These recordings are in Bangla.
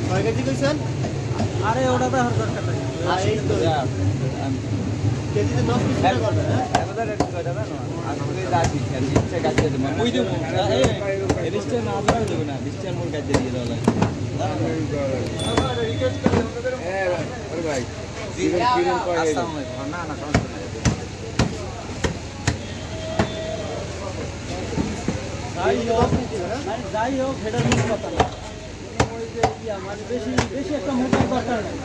কয় কেজি কইছেন? আরে ওটা তো আর দরকার নাই। কেজিতে 10 পিস করে করবে হ্যাঁ? আমাদের রেট কয় টাকা না? আজকে দাদি খেলি সে গাছে দেব। কই দেব? এই রিস্টে না ধরে দেব না। রিস্টের মূল গাছে দিয়ে দাও লাগে। আরে ভাই কিরম কয়? আসসালামু আলাইকুম। না না সমস্যা নাই। যাই হোক সেটা কোনো কথা না। ওই যে মানে বেশি একটা মোটা দরকার নেই।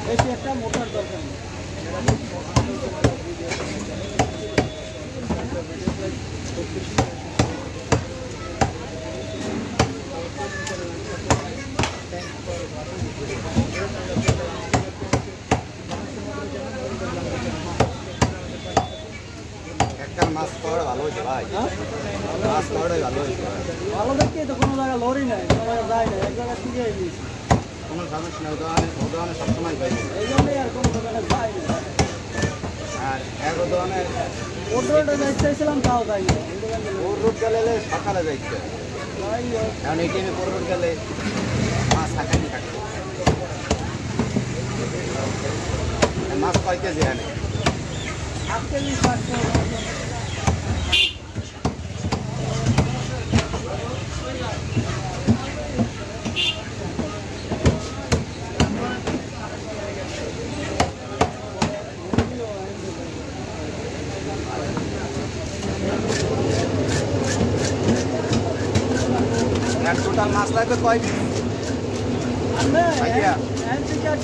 বেশি একটা মোটার দরকার নেই। মাছ পাওয়া ভালো হয়েছে ভাই, মাছ পাওয়াটাই ভালো হয়েছে। ভালো দেখে তো কোনো জায়গায় লরি নাই, কোনো জায়গায় যায় না, এক জায়গায় ঠিক হয়ে গেছে। কোনো সমস্যা নেই, দোকানে সবসময় পাই। এই জন্যই আর কোনো দোকানে যায় না। আর এক দোকানে ওর রোডে যাইতে চাইছিলাম তাও যাই না। ওর রোড গেলে সকালে যাইতে কারণ এই টাইমে ওর রোড গেলে মাছ থাকেনি থাকতো। মাছ কয় কেজি আনে? 8 কেজি 700। টোটাল মাছ লাগবে কয় পিস?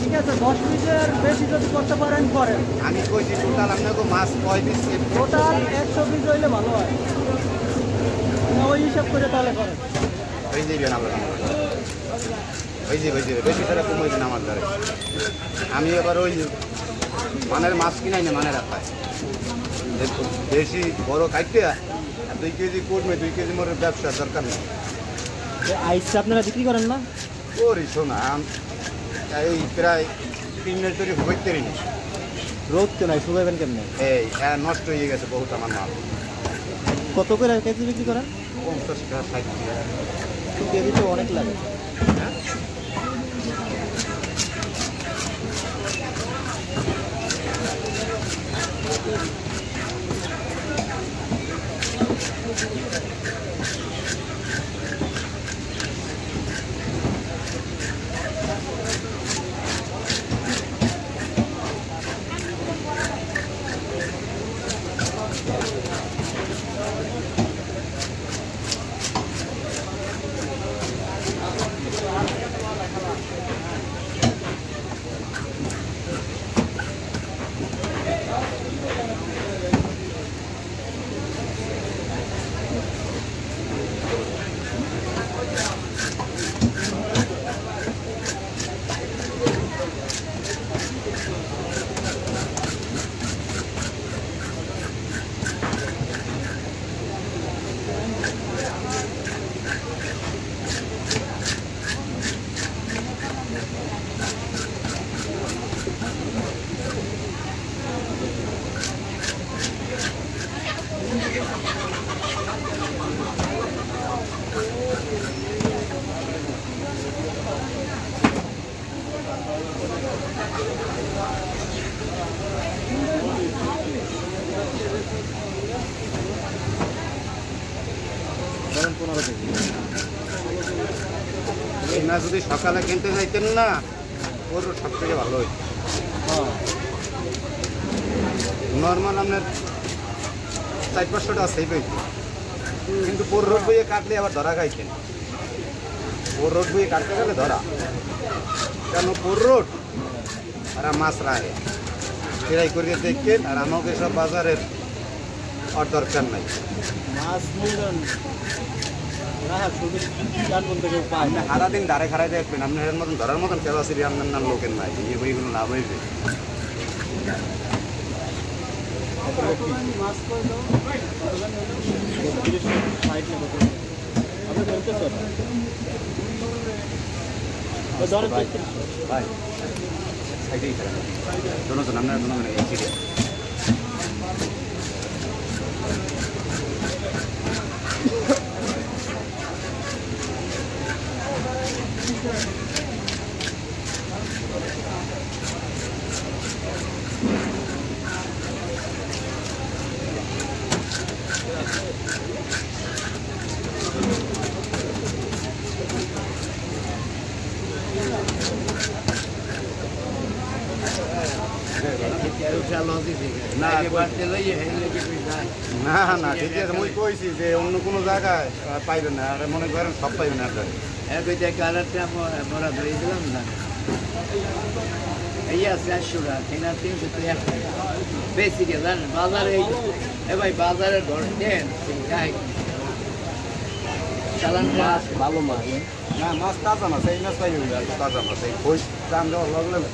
ঠিক আছে 10 পিসের বেশি যদি করতে পারেন করেন। আমি কইছি টোটাল আপনাকে মাছ কয় পিস? টোটাল 100 পিস হইলে ভালো হয়, ওই হিসাব করে তাহলে করেন। হয়ে যাবেন আপনার হয়ে যাবে বেশি টাকা কম হয়েছে না আমার দ্বারা। আমি এবার ওই মানের মাছ কিনাই না, মানের রাখায় বেশি বড় কাটতে 2 কেজি কমবে, 2 কেজি মোড়ের ব্যবসার দরকার নেই। আইসে আপনারা বিক্রি করেন না? করি শোনা এই প্রায় 3 মিনিট তৈরি হইতে পারিনি। রোদ তো নাই, শুকাইবেন কেমনে? এই নষ্ট হয়ে গেছে বহুত আমার মাল। কত করে কেজি বিক্রি করেন? 50 টাকা 60 টাকা। কেজি তো অনেক লাগে। এই মাছ যদি সকালে কিনতে যাইতেন না, ওর সব থেকে ভালো হইত। নর্মাল আপনার 400-500 টাকা সেভ হইত, কিন্তু পোর রোড বইয়ে কাটলে আবার ধরা খাইছেন। পোর রোড বইয়ে কাটতে গেলে ধরা, কেন পোর রোড আর মাছ রায় ফেরাই করিয়ে দেখছেন। আর আমাকে সব বাজারের আর দরকার নাই। মাছ সারাদিন দাঁড়ে খারাই দেখবেন, আপনার মতন ধরার মতন ক্যাপাসিটি আপনার নাম লোকের নাই। এই বইগুলো লাভ হয়েছে। ভাই সাইডেই খারাপ, আপনার না না ঠিক আছে মুই কইছি যে অন্য কোনো জায়গায় পাইবেন না আর মনে করেন সব পাইবেন না আপনার কালারটা আমরা ধরে দিলাম না এই আছে 800 টাকা কিনা 300 টাকা বেশি কে জানেন বাজারে এ ভাই বাজারে ধরতেন চালান মাছ ভালো মাছ না মাছ তাজা মাছ এই মাছ পাইবেন তাজা মাছ এই কই দাম দেওয়ার লগে লগে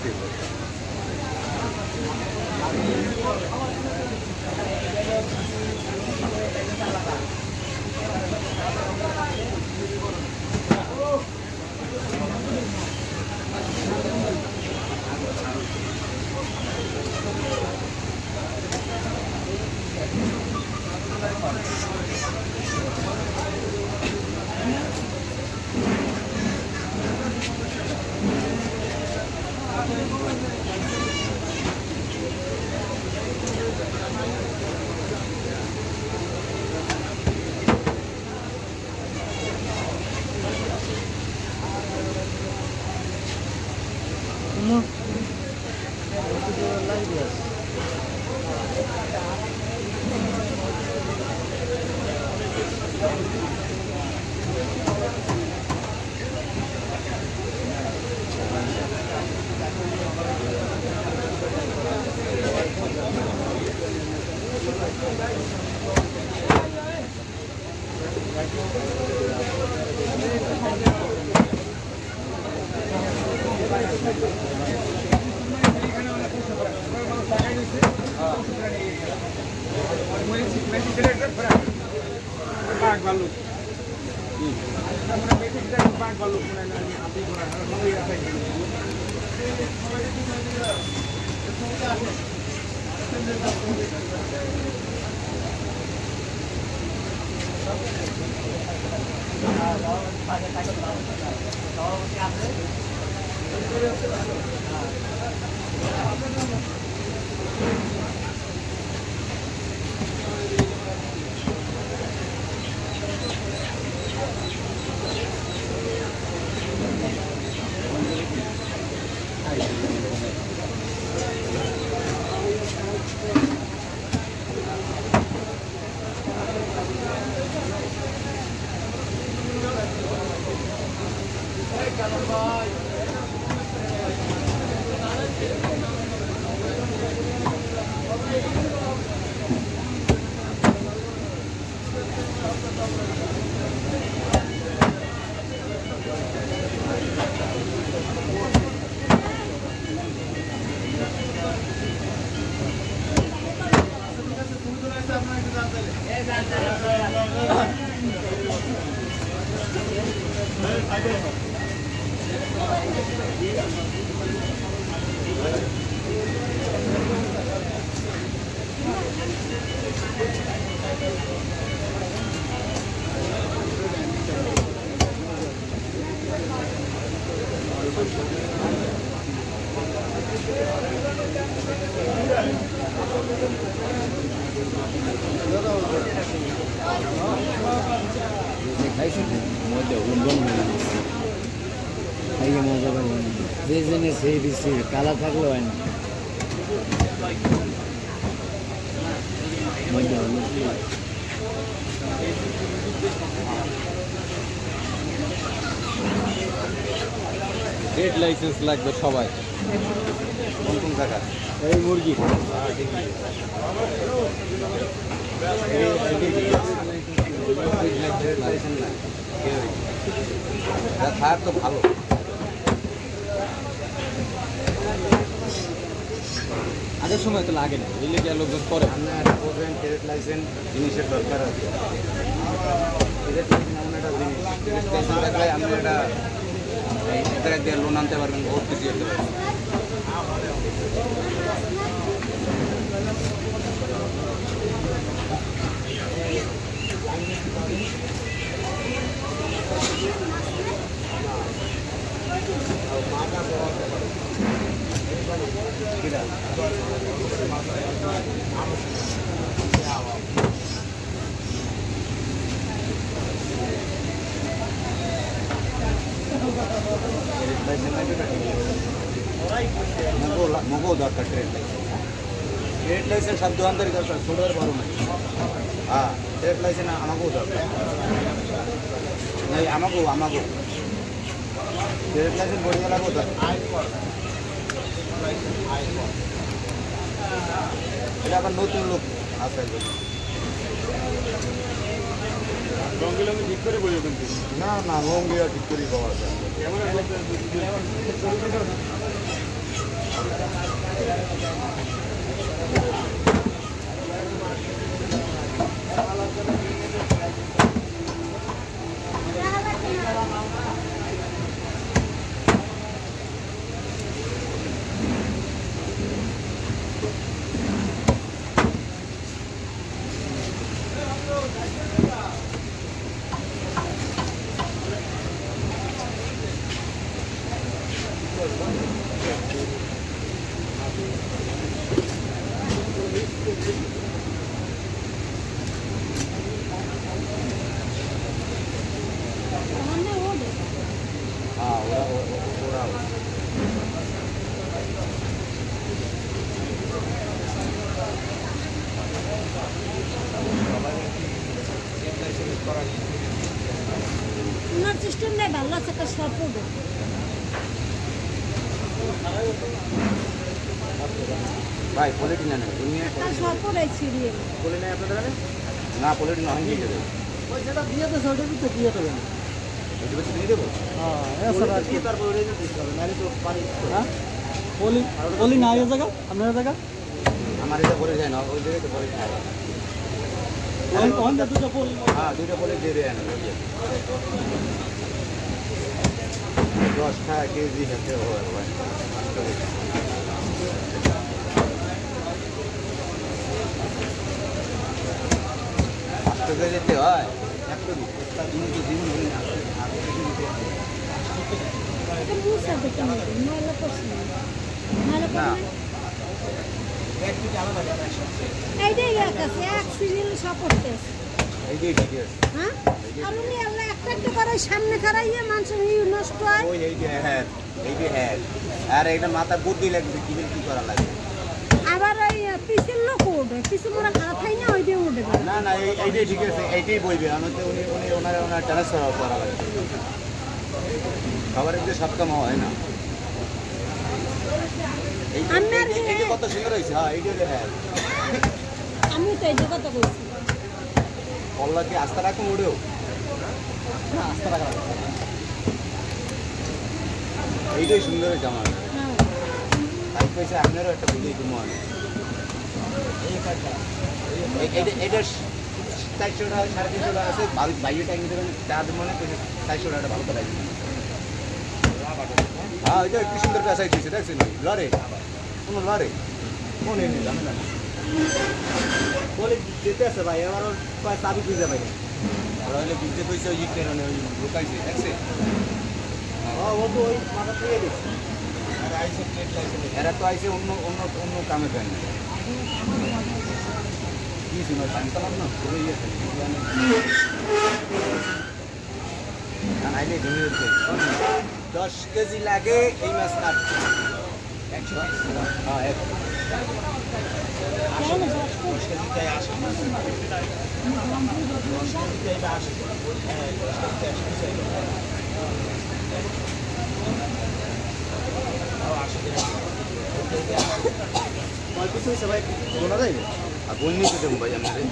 কালা থাকলেও হয় না ট্রেড লাইসেন্স লাগবে সবাই কোন কোন জায়গা এই মুরগি থাক তো ভালো আগের সময় তো লাগে না এই লেগে লোকজন করে আপনার একটা করবেন ট্রেড লাইসেন্স জিনিসের দরকার আছে ট্রেড লাইসেন্স এমন একটা জিনিস ট্রেড লাইসেন্স থাকলে আপনি একটা এই জায়গায় দিয়ে লোন আনতে পারবেন বহুত কিছু করতে পারবেন মগো দরকার ট্রেড লাইসেন্স ট্রেড লাইসেন্স সব দোকানদারি দরকার, ছোট আর বড় নাই। হ্যাঁ, ট্রেড লাইসেন্স আমাকেও দরকার। আমাকেও ট্রেড লাইসেন্স বড়িওয়ালাকেও দরকার। এটা আবার নতুন লোক আছে। ঠিক করে বলি কিন্তু না না, লঙ্গি আর ঠিক করেই পাওয়া যায়। হ্যাঁ, ওরা ওনার সিস্টেম নেই ভালো আছে, একটা সব পড়বে। ভাই পলিটি না নেই, তুমি একটা সব পড়াই সিরিয়াল। পলি নেই আপনাদের এখানে? না, পলিটি না, হয়নি দেবে। ওই যেটা দিয়ে তো ওইটা তো দিয়ে দেবেন। ওইটা বলতে দিয়ে দেবো? হ্যাঁ এছাড়া কি তারপর ওইটা দিতে হবে, নাহলে তো পানি। হ্যাঁ পলি না এই জায়গা আপনার জায়গা আমার এটা পলি যায় না, ওই জায়গায় তো পলি খায়। দুটো পলি। হ্যাঁ, দুইটা পলি দিয়ে দেয় না। 10 টাকা কেজি খেতে হয় ভাই। আস্তে যেতে হয় একটু জীবন হলে না। এটা মুসা দেখে নেবে, ময়লা করছে না। ময়লা না। করছে এইটাই এক আছে, এক সিরিয়াল সব পড়তে আছে। এই যে ঠিক আছে। হ্যাঁ, আর উনি আল্লাহ একটা একটা করে সামনে খারাইয়ে মানুষের নষ্ট হয়। ওই এই যে হ্যাঁ, এই যে হ্যাঁ, আর এটা মাথা বুদ্ধি লাগবে কি করা লাগে। আবার ওই পিসের লোক উঠবে, পিসে মোরা খারাপ খাই না, ওই দিয়ে উঠবে। না না, এইটাই ঠিক আছে, এইটাই বলবে। আমাদের ওনার ট্রান্সফার করা লাগে। খাবারের যে সব কাম হয় না। এই যে কত সুন্দর হয়েছে। হ্যাঁ, এইটাই হ্যাঁ। আমি তো এই যে কথা বলছি, কল্লা কি আস্থা রাখুন ওড়েও? আস্তে টাকা এইটাই সুন্দর হয়েছে আমার। হ্যাঁ তাই পয়সা আপনারও একটা বুঝিয়ে দিব মনে। এইটা 400 টাকা 350 টাকা আছে, বাইরে ট্যাঙ্কি দেবেন চার মনে 400 টাকাটা ভালো করে। হ্যাঁ, ওইটা কি সুন্দর পেশাই দিয়েছে দেখছেন? লড়ে কোনো লড়ে কোন এনে জানে না বলে দিতে আছে ভাই, এবার চাবি খুঁজে পাই না। ওরা হলে বুঝতে পয়সা ওই ইটের ওই ঢোকাইছে দেখছে। ও তো ওই মাথা থেকে দিচ্ছে। এরা তো আইসে অন্য অন্য অন্য কামে পায় না। কি শুনো টাইম পেলাম না, ঘুরে গিয়েছে আইলে ঘুরে যাচ্ছে। 10 কেজি লাগে এই মাছ কাট 120 টাকা। হ্যাঁ, 10 কেজি চাই 80 কিছু হয়েছে ভাই, বলা যায় আর বন্যি তো দেবো ভাই আমাদের।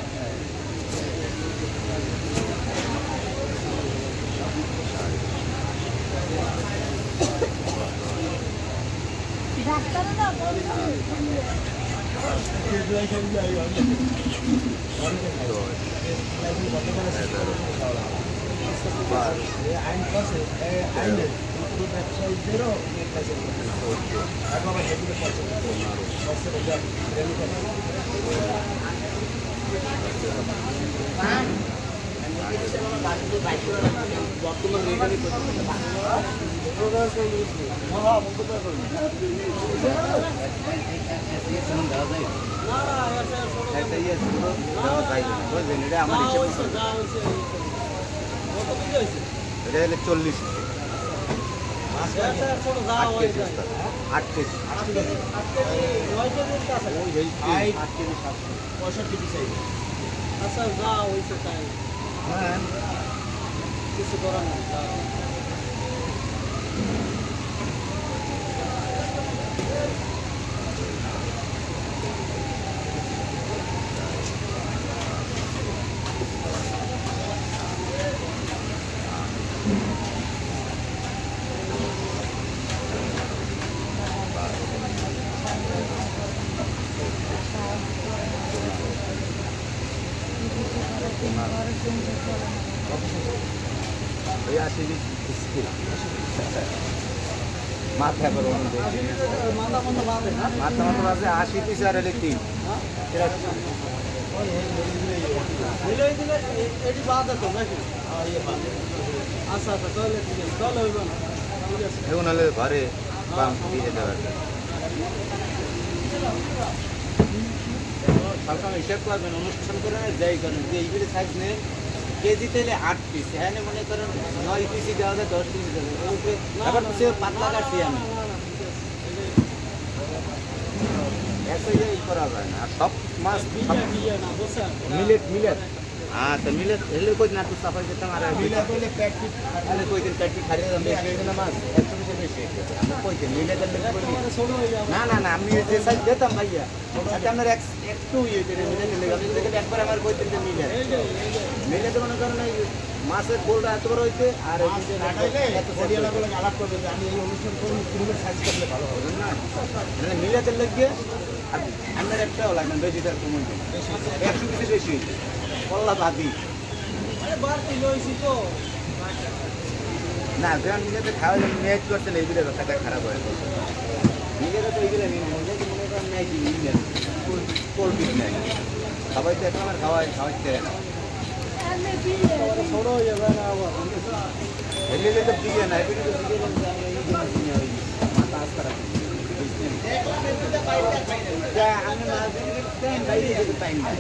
ডাক্তাররা আমার এটা হলে 40। 8 কেজি ওস্তাদ, 8 কেজি। হ্যাঁ কিছু করার না ওই 80 স্কিল মাথা করে মাথা মতো বাঁধে না মাথা মাথা আছে 80 পিস আর এলে 3 মিলাই দিলে এটি বাদ আছে নাকি আচ্ছা আচ্ছা তাহলে ঠিক আছে তাহলে হইব না ঠিক আছে এখন হলে ঘরে বাম দিয়ে দেওয়ার সরকার হিসাব করবেন অনুষ্ঠান করে যাই করেন যে এইগুলি সাইজ নেই কেজি তেলে 8 পিস হ্যাঁ মনে করেন 9 পিসি দেওয়া যায় 10 পিস দেওয়া যায় এবার সে পাতলা কাটছি আমি এত ইয়ে করা যায় না আর সব মাছ মিলেট হ্যাঁ তো মিলে এলে কই না তো সাফাই দিতাম আর মিলে কইলে প্যাকেট তাহলে কই দিন কাটি খারিয়ে দাম বেশি না মাছ 100 পিসের বেশি আমরা কই দিন মিলে দিলে ছোট হয়ে যাবে না না না আমি যে সাইজ দিতাম ভাইয়া আচ্ছা আপনার একটু ইয়ে করে মিলে দিলে একবার আমার কই দিন মিলে মিলে তো মনে করেন মাছের গোলটা এত বড় হইতে আর এত সরিয়ালা বলে আলাপ করবে যে আমি এই অনুষ্ঠান করি কিভাবে সাইজ করলে ভালো হবে না মানে মিলে দিলে গিয়ে আর আমার একটাও লাগবে বেশি তার কমন 100 পিসের বেশি হইছে কল্লা বাদি আরে বাড়তি লইছি তো না যখন নিজেতে খাওয়া যায় ম্যাচ করতে নেই বিলে কথাটা খারাপ হয়ে গেছে নিজেরা তো এইগুলো নিয়ে মনে করেন ম্যাচ নিয়ে কোল্ড নেই সবাই তো এখন আমার খাওয়াইতে না ছোট হয়ে যাবে না আবার এলে তো দিয়ে না এগুলো তো দিয়ে বলতে আমরা এই জিনিস নিয়ে হই মাথা আস্তা রাখি যা আমি মাছ দিয়ে টাইম বাইরে যেতে টাইম নাই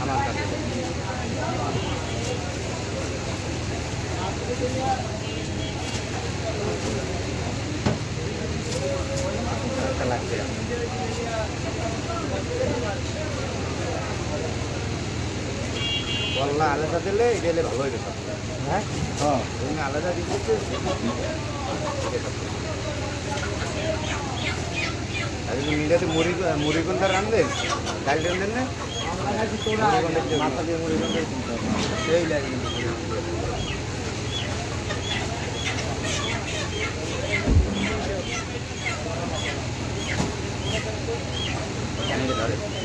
আমার কাছে লাগছে বললা আলাদা দিলে এটা ভালো হয়ে গেছে হ্যাঁ হ্যাঁ তুমি আলাদা দিতে আর মিডিয়াতে মুড়ি কোনটা রান্ধেন ডাল রান্ধেন না মাথা দিয়ে মুড়ি কোনটা সেই লাগে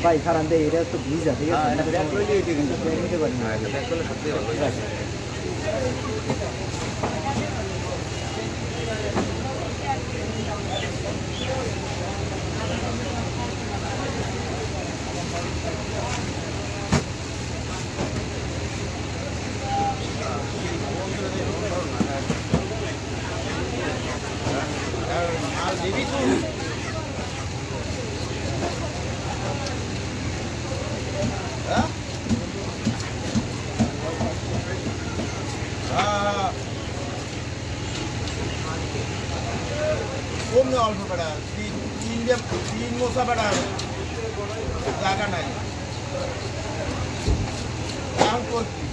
ভাই খারান দে এটা তো ভিজা ঠিক আছে এটা ব্যাক করে দিয়ে কিন্তু নিতে পারি না এটা ব্যাক করলে সত্যি ভালো আছে কমে অল্প বেড়া তিন মশা বেড়া জায়গা নাই এখন করছি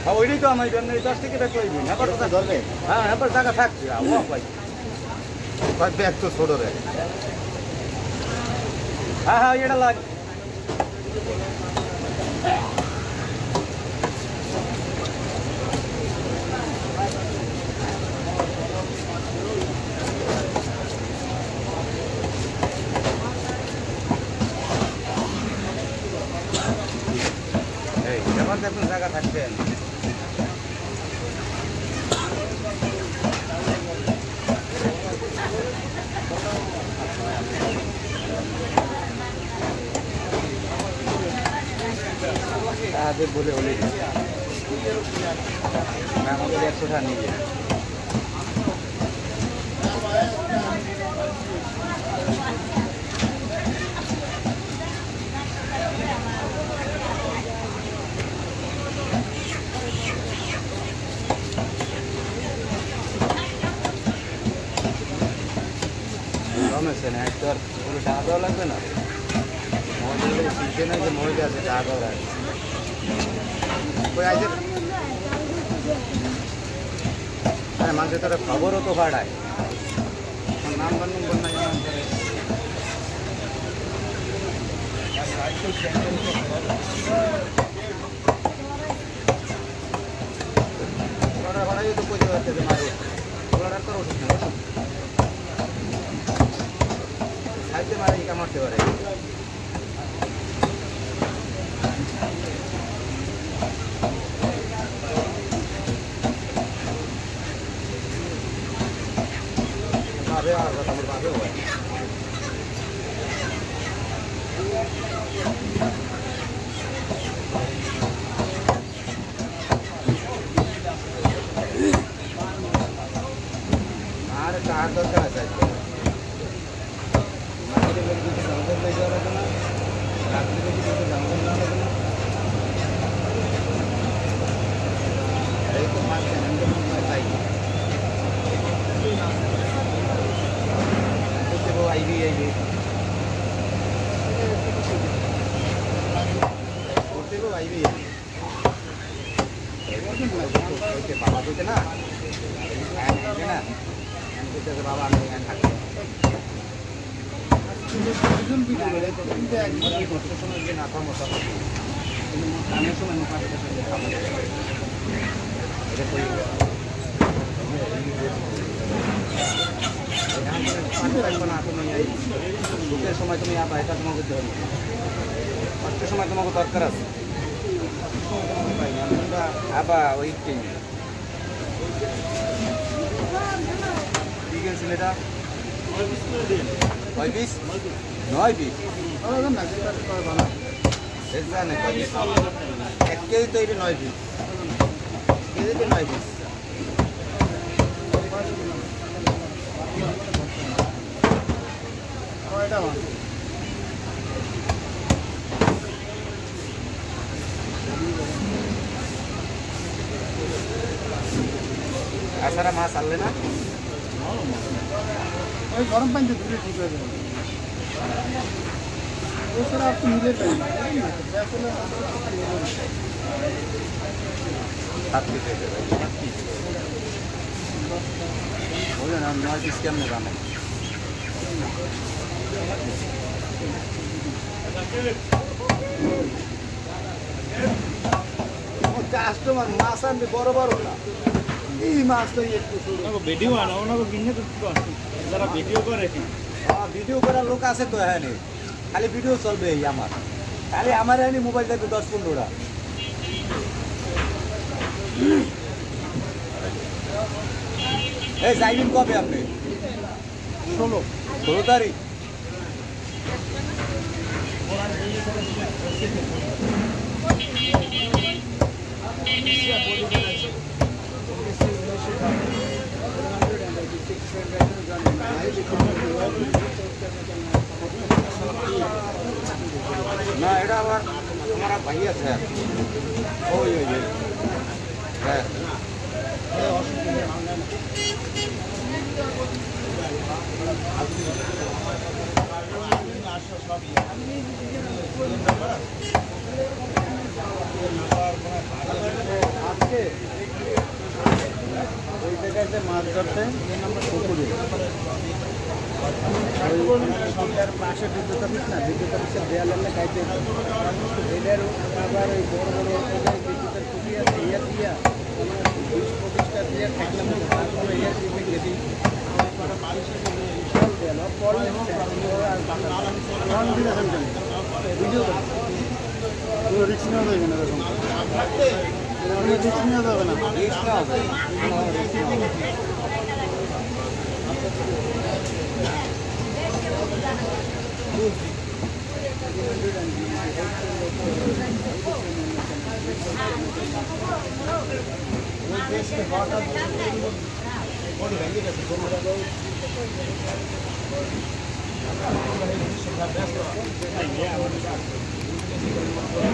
হ্যাঁ ওইটাই তো আমার জন্য 10 থেকে ব্যাগ লইবি এবার তো ধরবে হ্যাঁ এবার জায়গা থাকবে ও ভাই ব্যাগ তো ছোট রে হ্যাঁ হ্যাঁ এটা লাগ আসেন আগে বলে বলে আমাদের 100 টাকা নিয়ে যায় রমেশ না তো আর পুরো টাকা দেওয়া লাগবে না মহিলা শিখছে না যে মহিলা আছে টাকা দেওয়া লাগবে ওই আজ হ্যাঁ মানুষের তারা খবরও তো পাঠায় নাম্বার নম্বর নাই ভাড়াই তো পয়সা পাচ্ছে মারে ওরা তো ওষুধ না ওষুধ সাইডে মারে কামাতে পারে ভাবে আর আমার ভাবে হয় আর কার দরকার আছে মার্কেটে বের কিছু জঙ্গল হয়ে যাওয়া লাগে না রাত্রে বের কিছু জঙ্গল না লাগে না এই তো মাছ পাই वो आई भी है ये उठते वो आई भी है ओके बाबा तो ना है ना तो बाबा हम यहाँ खाते हैं কত সময় যে না খাওয়া মশা খাওয়ার সময় না খাওয়া এটা করি দুটোর সময় তুমি আবার এটা তোমাকে দিতে হবে 5টার সময় তোমাকে দরকার আছে আবার ওই কি গেছিল এটা 9 পিস এক কেজি তো এটা 9 পিস কেজিতে 9 পিস আসারা মাছ আনলে না ওই গরম পানিতে ধুলে ঠিক হয়ে যাবে এছাড়া আপনি নিজের পাই সাত পিস হয়ে যাবে বললেন আর 9 পিস কেমন দাম কাস্টমার মাছ আনবে বড় বড় না এই মাছ তো একটু ভিডিও আনো ওনাকে কিনে তো যারা ভিডিও করে ভিডিও করার লোক আছে তো হ্যাঁ খালি ভিডিও চলবে এই আমার খালি আমার এনে মোবাইল দেখবে 10-15টা এই যাইবেন কবে আপনি 16 তারিখ না এটা আবার আমার ভাই আছে ওই ওই হ্যাঁ আজকে ওই জায়গাতে মাছ ধরতে পুকুরে সন্ধ্যার পাশে বিদ্যুৎ অফিস না বিদ্যুৎ অফিসের দেয়ালে গাইতে এদের আবার ওই বড় বড় বিদ্যুতের খুঁটি আছে ইয়া দিয়া 20-25টা দিয়ে থাকলাম তারপরে ইয়া দিয়ে গেছি ভিডিও রিক্স নেওয়া যাবে না এরকম Yeah.